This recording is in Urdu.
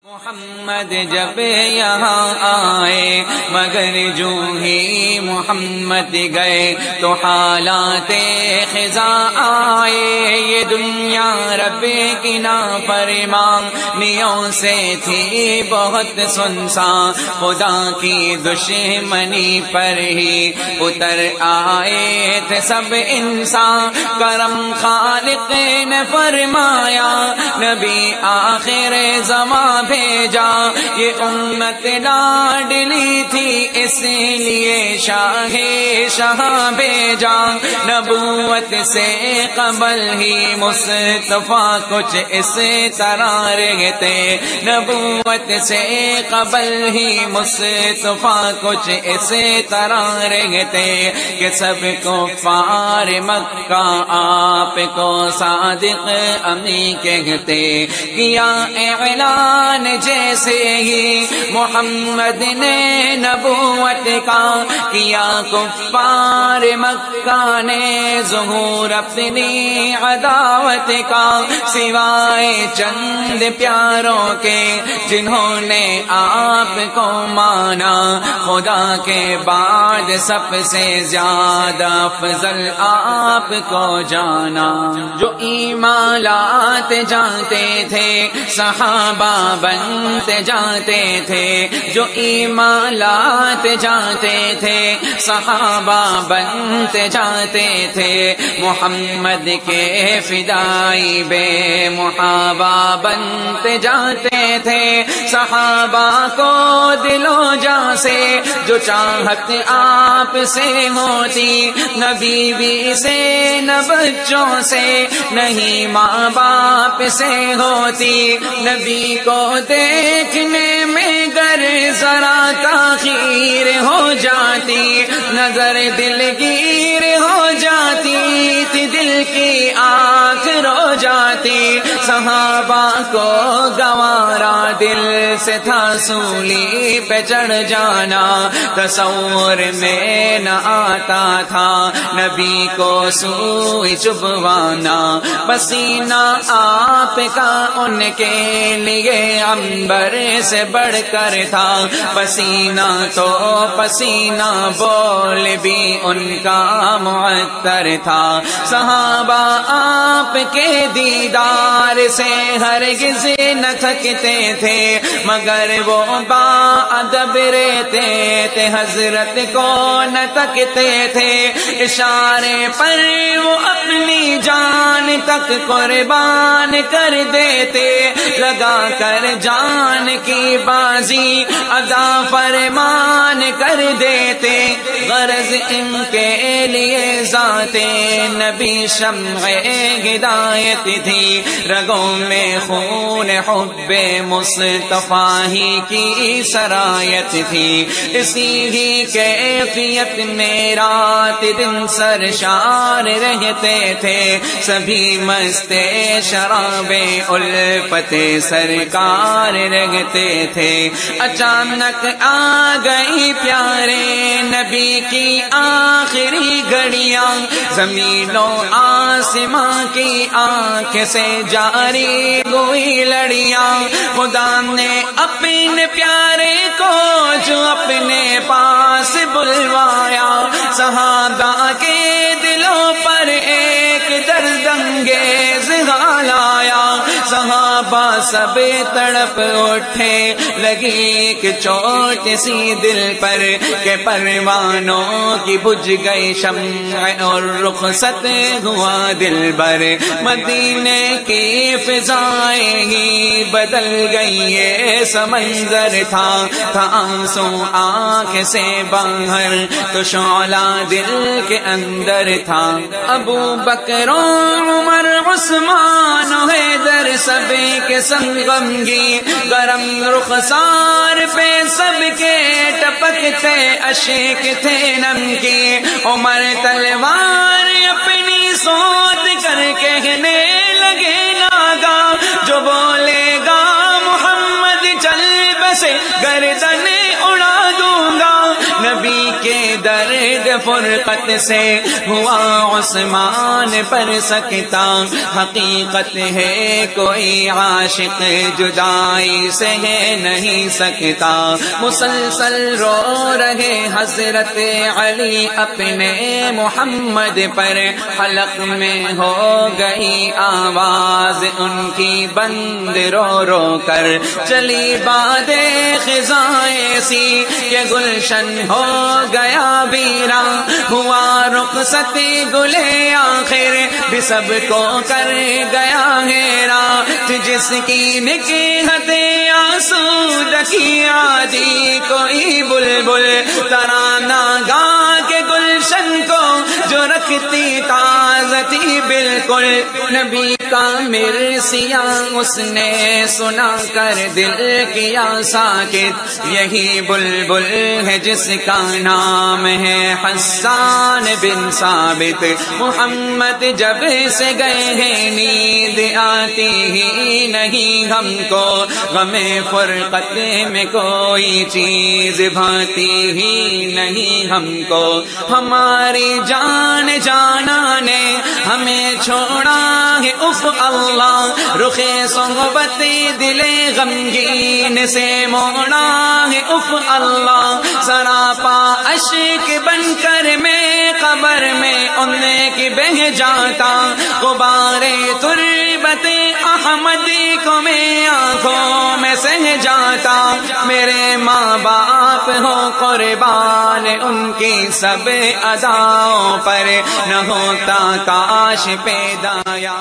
محمد جب یہاں آئے مگر جو ہی محمد گئے تو حالات خزاں آئے. یہ دنیا رب کی نافرمانیوں سے تھی بہت سنسان, خدا کی دشمنی پر ہی اتر آئے تھے سب انسان. کرم خالق نے فرمایا نبی آخر زمان بھیجا, یہ امت لاڈلی تھی اس لیے شاہ بھیجا. نبوت سے قبل ہی مصطفیٰ کچھ اس طرح رہتے, نبوت سے قبل ہی مصطفیٰ کچھ اس طرح رہتے کہ سب کفار مکہ آپ کو صادق امی کہتے. کیا اعلان جیسے ہی محمد نے نبوت کا کیا, کفار مکہ نے ظہور اپنی عداوت کا. سوائے چند پیاروں کے جنہوں نے آپ کو مانا, خدا کے بعد سب سے زیادہ افضل آپ کو جانا. جو ایمان لاتے جاتے تھے صحابہ بنتے جاتے تھے, جو ایمان لاتے جاتے تھے صحابہ بنتے جاتے تھے. محمد کے فدائی بے محابہ بنتے جاتے تھے. صحابہ کو دل و جاں سے جو چاہت آپ سے ہوتی, نہ بیوی سے نہ بچوں سے نہیں ماں باپ سے ہوتی. نبی کو دیکھنے میں گر ذرا تاخیر ہو جاتی, نظر دلگیر ہو جاتی تھی, دل کی آنکھ رو جاتی. صحابہ کو گوارا دل سے تھا سولی پہ چڑھ جانا, تصور میں نہ آتا تھا نبی کو سوئی چبھوانا. پسینہ آپ کا ان کے لیے عنبر سے بڑھ کر تھا, پسینہ تو پسینہ بول بھی ان کا معطر تھا. صحابہ آپ کے دیدار سے ہرگز نہ تھکتے تھے مگر وہ باادب رہتے تھے, حضرت کو نہ تکتے تھے. اشارے پر وہ اپنی جان تک قربان کر دیتے, لگا کر جان کی بازی ادا فرمان کر دیتے. غرض ان کے لیے ذات نبی شمع ہدایت تھی, رگوں میں خون حب مصطفیٰ ہی کی سرایت تھی. اسی ہی کیفیت میں رات دن سرشار رہتے تھے, سبھی مست شراب الفت سرکار رہتے تھے. اچانک آ گئی پیارے نبی کی آخری گھڑیاں, زمین و آسماں کی آنکھ سے جاری ہوئی لڑیاں. خدا نے اپنے پیارے کو جو اپنے پاس بلوایا, صحابہ کے دلوں پر ایک درد انگیز حال آیا. صحابہ سب تڑپ اٹھے, لگی ایک چوٹ سی دل پر کہ پروانوں کی بجھ گئی شمع اور رخصت ہوا دل بر. مدینے کی فضائیں ہی بدل گئی, یہ سمندر تھا آنسو آنکھ سے باہر تو شعلہ دل کے اندر تھا. ابو بکر عمر عثمان حیدر سب کے سنگمگی, گرم رخسار پہ سب کے ٹپکتے اشک تھے نمکی. عمر تلوار اپنی سوت کر کہنے لگے ناگا, جو بولے گا محمد چل بسے گردن اڑا دوں گا. نبی کے درد فرقت سے ہوا عثمان پر سکتا، حقیقت ہے کوئی عاشق جدائی سے نہیں سکتا، مسلسل رو رہے حضرت علی اپنے محمد پر، حلق میں ہو گئی آواز ان کی بند رو رو کر، چلی باد خزاں ایسی کہ گلشن ہو گیا ویرا، ہوا رخصت گلے آخر بھی سب کو کر گیا گھیرا، جس کی نکہت آسود کی آدھی کوئی بلبل ترانہ گا کے گلشن کو جو رکھتی تازتی بالکل، نبی کا مرثیہ اس نے سنا کر دل کیا ساکت، یہی بلبل ہے جس کا نام ہے حسان بن ثابت، محمد جب سے گئے ہیں نیند آتی ہی نہیں ہم کو، غم فرقت میں کوئی چیز بھاتی ہی نہیں ہم کو، ہماری جان جانا نے ہمیں چھوڑا ہے اف اللہ، رخ صحبت دل غمگین سے موڑا ہے اف اللہ، سراپا اشک بن کر میں قبر میں ان کی بہ جاتا، غبار تربت احمدی کو میں آنکھوں میں سہ جاتا، میرے ماں باپ ہو قربان ان کی سب اداؤں پر، نہ ہوتا کاش پیدا یا